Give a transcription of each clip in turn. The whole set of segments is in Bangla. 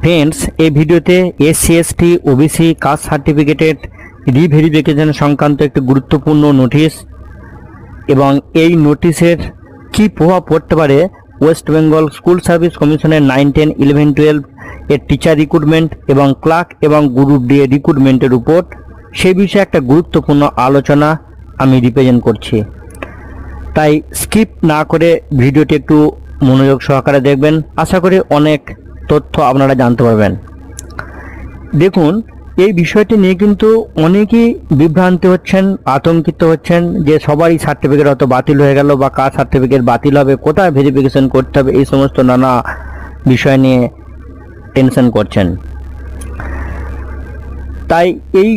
ফ্রেন্ডস, এই ভিডিওতে এসসি এসটি ওবিসি কাস্ট সার্টিফিকেটের রিভেরিফিকেশন সংক্রান্ত একটি গুরুত্বপূর্ণ নোটিশ এবং এই নোটিশের কী প্রভাব পড়তে পারে ওয়েস্ট বেঙ্গল স্কুল সার্ভিস কমিশনের 9, 10, 11, 12 এর টিচার রিক্রুটমেন্ট এবং ক্লার্ক এবং গ্রুপ ডি এর রিক্রুটমেন্টের উপর, সেই বিষয়ে একটা গুরুত্বপূর্ণ আলোচনা আমি রিপ্রেজেন্ট করছি। তাই স্কিপ না করে ভিডিওটি একটু মনোযোগ সহকারে দেখবেন, আশা করি অনেক তথ্য আপনারা জানতে পারবেন। দেখুন, এই বিষয়টি নিয়ে কিন্তু অনেকেই বিভ্রান্তি হচ্ছেন, আতঙ্কিত হচ্ছেন যে সবারই সার্টিফিকেট হয়তো বাতিল হয়ে গেল বা কার সার্টিফিকেট বাতিল হবে, কোথায় ভেরিফিকেশন করতে হবে, এই সমস্ত নানা বিষয় নিয়ে টেনশন করছেন। তাই এই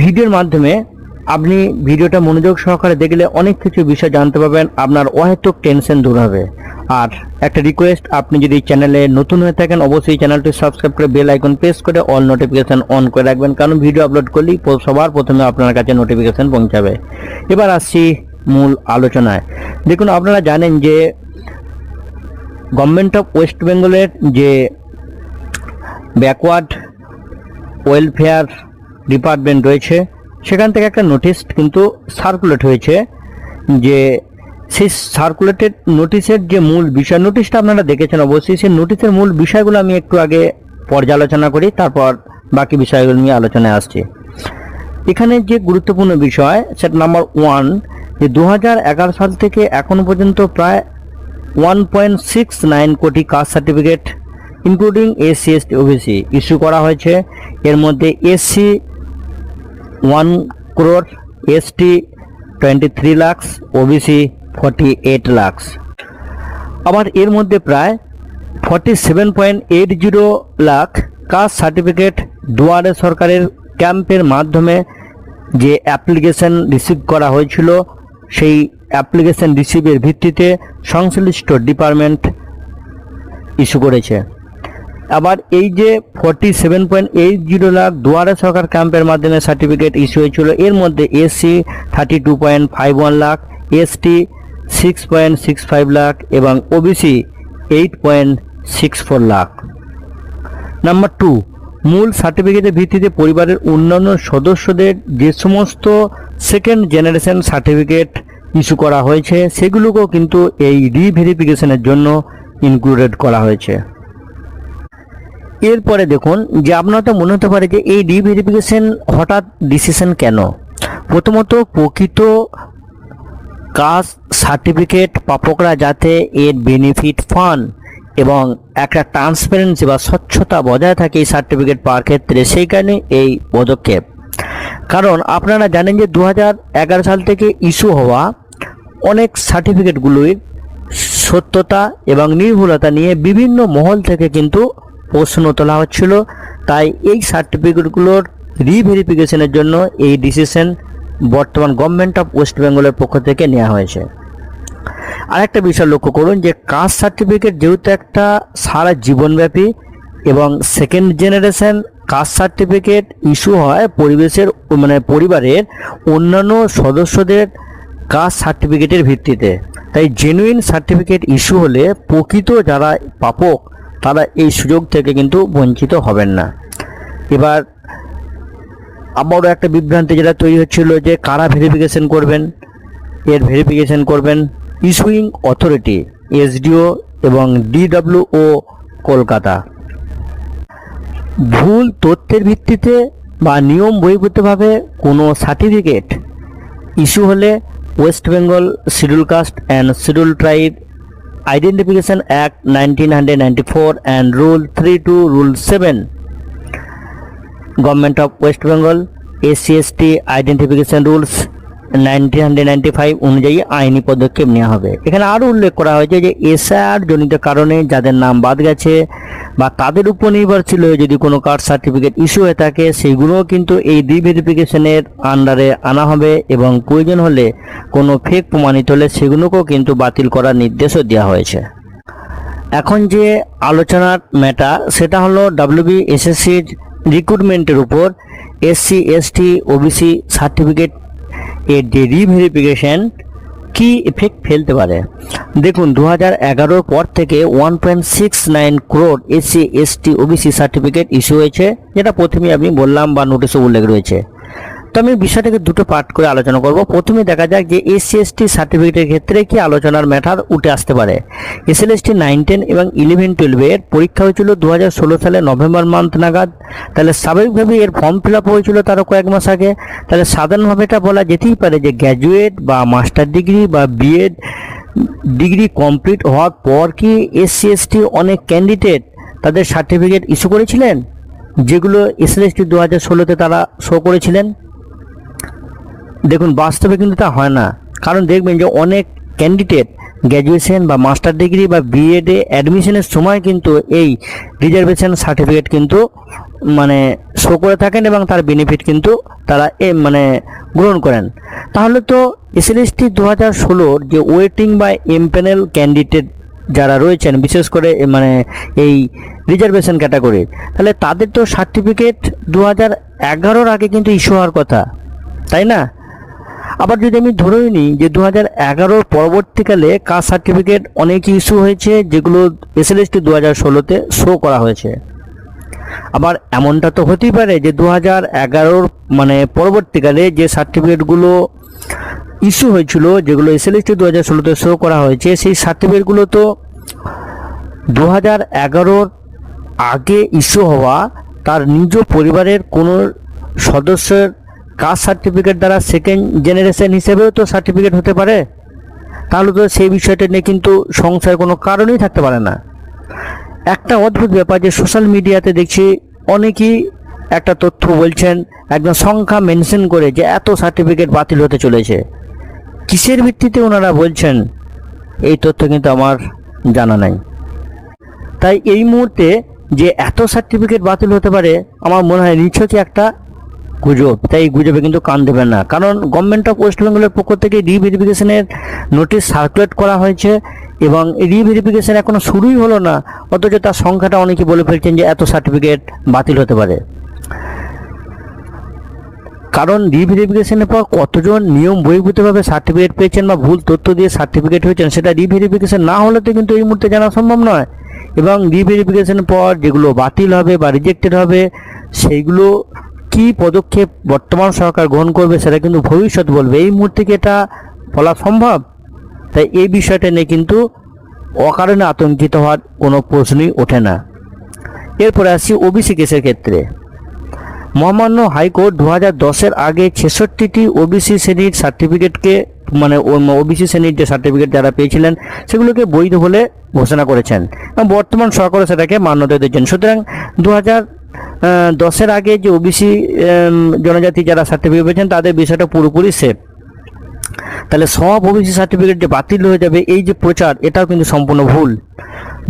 ভিডিওর মাধ্যমে আপনি ভিডিওটা মনোযোগ সহকারে দেখলে অনেক কিছু বিষয় জানতে পারবেন, আপনার অহেতুক টেনশন দূর হবে। আর একটা রিকোয়েস্ট, আপনি যদি চ্যানেলে নতুন হয়ে থাকেন অবশ্যই চ্যানেলটি সাবস্ক্রাইব করে বেল আইকন প্রেস করে অল নোটিফিকেশন অন করে রাখবেন, কারণ ভিডিও আপলোড করলেই সবার প্রথমে আপনার কাছে নোটিফিকেশন পৌঁছাবে। এবার আসছি মূল আলোচনায়। দেখুন, আপনারা জানেন যে গভর্নমেন্ট অফ ওয়েস্ট বেঙ্গলের যে ব্যাকওয়ার্ড ওয়েলফেয়ার ডিপার্টমেন্ট রয়েছে, সেখান থেকে একটা নোটিশ কিন্তু সার্কুলেট হয়েছে। যে সেই সার্কুলেটেড নোটিশের যে মূল বিষয়, নোটিশটা আপনারা দেখেছেন অবশ্যই, সেই নোটিশের মূল বিষয়গুলো আমি একটু আগে পর্যালোচনা করি, তারপর বাকি বিষয়গুলো নিয়ে আলোচনায় আসছি। এখানে যে গুরুত্বপূর্ণ বিষয় সেটা নাম্বার 1, যে 2011 সাল থেকে এখনো পর্যন্ত প্রায় 1.69 কোটি caste certificate including SC ST OBC issue করা হয়েছে। এর মধ্যে SC 1 crore, ST 23 lakh, OBC 48 lakh. আবার এর মধ্যে প্রায় 47.80 লাখ কাস্ট সার্টিফিকেট দুয়ারে সরকারের ক্যাম্পের মাধ্যমে যে অ্যাপ্লিকেশন রিসিভ করা হয়েছিল, সেই অ্যাপ্লিকেশন রিসিভের ভিত্তিতে সংশ্লিষ্ট ডিপার্টমেন্ট ইস্যু করেছে। আবার এই যে 47.80 লাখ দুয়ারে সরকার ক্যাম্পের মাধ্যমে সার্টিফিকেট ইস্যু হয়েছিল, এর মধ্যে এসসি 32.51 লাখ, এসটি 6.65 লাখ এবং ওবিসি 8.64 লাখ। নাম্বার 2, মূল সার্টিফিকেটের ভিত্তিতে পরিবারের অন্যান্য সদস্যদের যে সমস্ত সেকেন্ড জেনারেশন সার্টিফিকেট ইস্যু করা হয়েছে, সেগুলোকেও কিন্তু এই রিভেরিফিকেশনের জন্য ইনক্লুডেড করা হয়েছে। এরপরে দেখুন, যে আপনার তো মনে হতে পারে যে এই রিভেরিফিকেশন হঠাৎ ডিসিশন কেন। প্রথমত, প্রকৃত কাস্ট সার্টিফিকেট প্রাপকরা যাতে এর বেনিফিট পান এবং একটা ট্রান্সপারেন্সি বা স্বচ্ছতা বজায় থাকে এই সার্টিফিকেট পাওয়ার ক্ষেত্রে, সেই কারণে এই পদক্ষেপ। কারণ আপনারা জানেন যে 2011 সাল থেকে ইস্যু হওয়া অনেক সার্টিফিকেটগুলির সত্যতা এবং নির্ভুলতা নিয়ে বিভিন্ন মহল থেকে কিন্তু প্রশ্ন তোলা হচ্ছিল। তাই এই সার্টিফিকেটগুলোর রিভেরিফিকেশনের জন্য এই ডিসিশন বর্তমান গভর্নমেন্ট অফ ওয়েস্ট বেঙ্গলের পক্ষ থেকে নেওয়া হয়েছে। আরেকটা বিষয় লক্ষ্য করুন, যে কাস্ট সার্টিফিকেট যেহেতু একটা সারা জীবনব্যাপী এবং second generation caste certificate issue হয় পরিবারের অন্যান্য সদস্যদের কাস্ট সার্টিফিকেটের ভিত্তিতে, তাই জেনুইন সার্টিফিকেট ইস্যু হলে প্রকৃত যারা প্রাপক তারা এই সুযোগ থেকে কিন্তু বঞ্চিত হবেন না। এবার আবারও একটা বিভ্রান্তি যেটা তৈরি হচ্ছিল যে কারা ভেরিফিকেশন করবেন, এর ভেরিফিকেশন করবেন ইস্যুইং অথরিটি এসডিও এবং ডিডব্লিউও কলকাতা। ভুল তথ্যের ভিত্তিতে বা নিয়ম বহির্ভূতভাবে কোনো সার্টিফিকেট ইস্যু হলে West Bengal schedule caste and schedule tribe Identification Act 1994 and Rule 32, Rule 7, Government of West Bengal SC/ST Identification Rules 1995 অনুযায়ী আইনি পদক্ষেপ নেওয়া হবে। এখানে আরও উল্লেখ করা হয়েছে যে এসআর জনিত কারণে যাদের নাম বাদ গেছে বা তাদের উপর নির্ভরশীল হয়ে যদি কোনো কাস্ট সার্টিফিকেট ইস্যু হয়ে থাকে, সেইগুলোও কিন্তু এই রিভেরিফিকেশনের আন্ডারে আনা হবে এবং প্রয়োজন হলে কোনো ফেক প্রমাণিত হলে সেগুলোকেও কিন্তু বাতিল করার নির্দেশও দেওয়া হয়েছে। এখন যে আলোচনার ম্যাটার সেটা হলো WBSSCর রিক্রুটমেন্টের উপর SC/ST OBC সার্টিফিকেট এর যে রিভেরিফিকেশন, কি এফেক্ট ফেলতে পারে। দেখুন 2011 পর থেকে 1.69 crore SC ST OBC certificate issue হয়েছে, যেটা প্রথমেই আমি বললাম বা নোটিশে উল্লেখ রয়েছে। তো আমি বিষয়টাকে দুটো পার্ট করে আলোচনা করব। প্রথমে দেখা যাক যে এসসি এসটি সার্টিফিকেটের ক্ষেত্রে কি আলোচনার ম্যাটার উঠে আসতে পারে। এসএলএসটি 9, 10 এবং 11, 12 এর পরীক্ষা হয়েছিল 2016 সালে নভেম্বর মান্থ নাগাদ। তাহলে স্বাভাবিকভাবে এর ফর্ম ফিল আপ হয়েছিল তারও কয়েক মাস আগে। তাহলে সাধারণভাবে এটা বলা যেতেই পারে যে গ্র্যাজুয়েট বা মাস্টার ডিগ্রি বা বিএড ডিগ্রি কমপ্লিট হওয়ার পর কি এসসি এসটি অনেক ক্যান্ডিডেট তাদের সার্টিফিকেট ইস্যু করেছিলেন, যেগুলো এসএলএসটি 2016-তে তারা শো করেছিলেন। দেখুন বাস্তবে কিন্তু তা হয় না, কারণ দেখবেন যে অনেক ক্যান্ডিডেট গ্র্যাজুয়েশন বা মাস্টার ডিগ্রি বা বিএডে অ্যাডমিশনের সময় কিন্তু এই রিজার্ভেশন সার্টিফিকেট কিন্তু মানে শো করে থাকেন এবং তার বেনিফিট কিন্তু তারা গ্রহণ করেন। তাহলে তো এসএলএসটি 2016-র যে ওয়েটিং বা এমপ্যানেল ক্যান্ডিডেট যারা রয়েছেন, বিশেষ করে এই রিজার্ভেশন ক্যাটাগরি, তাহলে তাদের তো সার্টিফিকেট 2011-র আগে কিন্তু ইস্যু হওয়ার কথা, তাই না? আবার যদি আমি ধরেই নিই যে 2011-র পরবর্তীকালে কাস্ট সার্টিফিকেট অনেক ইস্যু হয়েছে, যেগুলো এসএলএসটি 2016-তে শো করা হয়েছে। আবার এমনটা তো হতেই পারে যে 2011-র পরবর্তীকালে যে সার্টিফিকেটগুলো ইস্যু হয়েছিল, যেগুলো এসএলএসটি 2016-তে শো করা হয়েছে, সেই সার্টিফিকেটগুলো তো 2011-র আগে ইস্যু হওয়া তার নিজ পরিবারের কোনো সদস্যের কাস্ট সার্টিফিকেট দ্বারা সেকেন্ড জেনারেশন হিসেবেও তো সার্টিফিকেট হতে পারে। তাহলে তো সেই বিষয়টা নিয়ে কিন্তু সংশয়ের কোনো কারণই থাকতে পারে না। একটা অদ্ভুত ব্যাপার যে সোশ্যাল মিডিয়াতে দেখছি অনেকেই একটা তথ্য বলছেন, একদম সংখ্যা মেনশন করে যে এত সার্টিফিকেট বাতিল হতে চলেছে। কিসের ভিত্তিতে ওনারা বলছেন এই তথ্য কিন্তু আমার জানা নাই। তাই এই মুহূর্তে যে এত সার্টিফিকেট বাতিল হতে পারে আমার মনে হয় নিছকই একটা গুজব। তাই এই গুজবে কিন্তু কান দেবেন না, কারণ গভর্নমেন্ট অফ ওয়েস্ট বেঙ্গলের পক্ষ থেকে রিভেরিফিকেশনের নোটিশ সার্কুলেট করা হয়েছে এবং রিভেরিফিকেশন এখনো শুরুই হলো না, অথচ তার সংখ্যাটা অনেকে বলে ফেলছেন যে এত সার্টিফিকেট বাতিল হতে পারে। কারণ রিভেরিফিকেশনের পর কতজন নিয়ম বহির্ভূতভাবে সার্টিফিকেট পেয়েছেন বা ভুল তথ্য দিয়ে সার্টিফিকেট হয়েছেন, সেটা রিভেরিফিকেশন না হলে তো কিন্তু এই মুহূর্তে জানা সম্ভব নয়। এবং রিভেরিফিকেশনের পর যেগুলো বাতিল হবে বা রিজেক্টেড হবে, সেইগুলো কি পদক্ষেপ বর্তমান সরকার গ্রহণ করবে সেটা কিন্তু ভবিষ্যৎ বলবে। এই মুহূর্তে কি এটা বলা সম্ভব? তাই এই বিষয়টা নিয়ে কিন্তু অকারণে আতঙ্কিত হওয়ার কোনো প্রশ্নই ওঠে না। এরপরে আসি ওবিসি কেসের ক্ষেত্রে। মহামান্য হাইকোর্ট 2010-এর আগে 66টি ওবিসি শ্রেণীর সার্টিফিকেটকে ওবিসি শ্রেণীর যে সার্টিফিকেট যারা পেয়েছিলেন সেগুলোকে বৈধ বলে ঘোষণা করেছেন এবং বর্তমান সরকারও সেটাকে মান্যতা দিয়েছেন। সুতরাং 2010-এর আগে যে ওবিসি জনজাতি যারা সার্টিফিকেট পেয়েছেন তাদের বিষয়টা পুরোপুরি সেফ। তাহলে সব ওবিসি সার্টিফিকেট যে বাতিল হয়ে যাবে এই যে প্রচার, এটাও কিন্তু সম্পূর্ণ ভুল।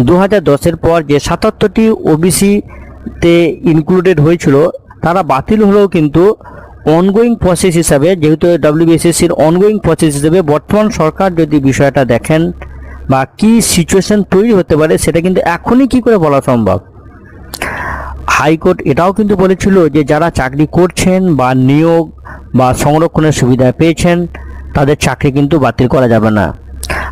2010-এর পর যে 77টি ওবিসিতে ইনক্লুডেড হয়েছিল তারা বাতিল হলেও কিন্তু অনগোয়িং প্রসেস হিসাবে, যেহেতু ডব্লিউবিএসএসসির অনগোয়িং প্রসেস হিসেবে বর্তমান সরকার যদি বিষয়টা দেখেন বা কি সিচুয়েশন তৈরি হতে পারে সেটা কিন্তু এখনই কি করে বলা সম্ভব। হাইকোর্ট এটাও কিন্তু বলেছিল যে যারা চাকরি করছেন বা নিয়োগ বা সংরক্ষণের সুবিধা পেয়েছেন তাদের চাকরি কিন্তু বাতিল করা যাবে না।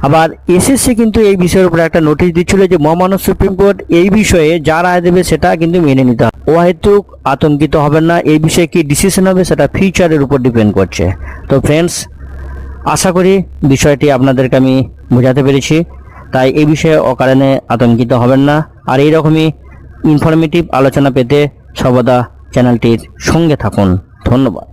আবার এসএসসি কিন্তু এই বিষয়ের উপর একটা নোটিশ দিচ্ছিল যে মহামান্য সুপ্রিম কোর্ট এই বিষয়ে যা রায় দেবে সেটা কিন্তু মেনে নিতে হবে। অহেতুক আতঙ্কিত হবেন না, এই বিষয়ে কি ডিসিশন হবে সেটা ফিউচারের উপর ডিপেন্ড করছে। তো ফ্রেন্ডস, আশা করি বিষয়টি আপনাদেরকে আমি বোঝাতে পেরেছি। তাই এই বিষয়ে অকারণে আতঙ্কিত হবেন না, আর এইরকমই ইনফরমেটিভ আলোচনা পেতে সর্বদা চ্যানেলটির সঙ্গে থাকুন। ধন্যবাদ।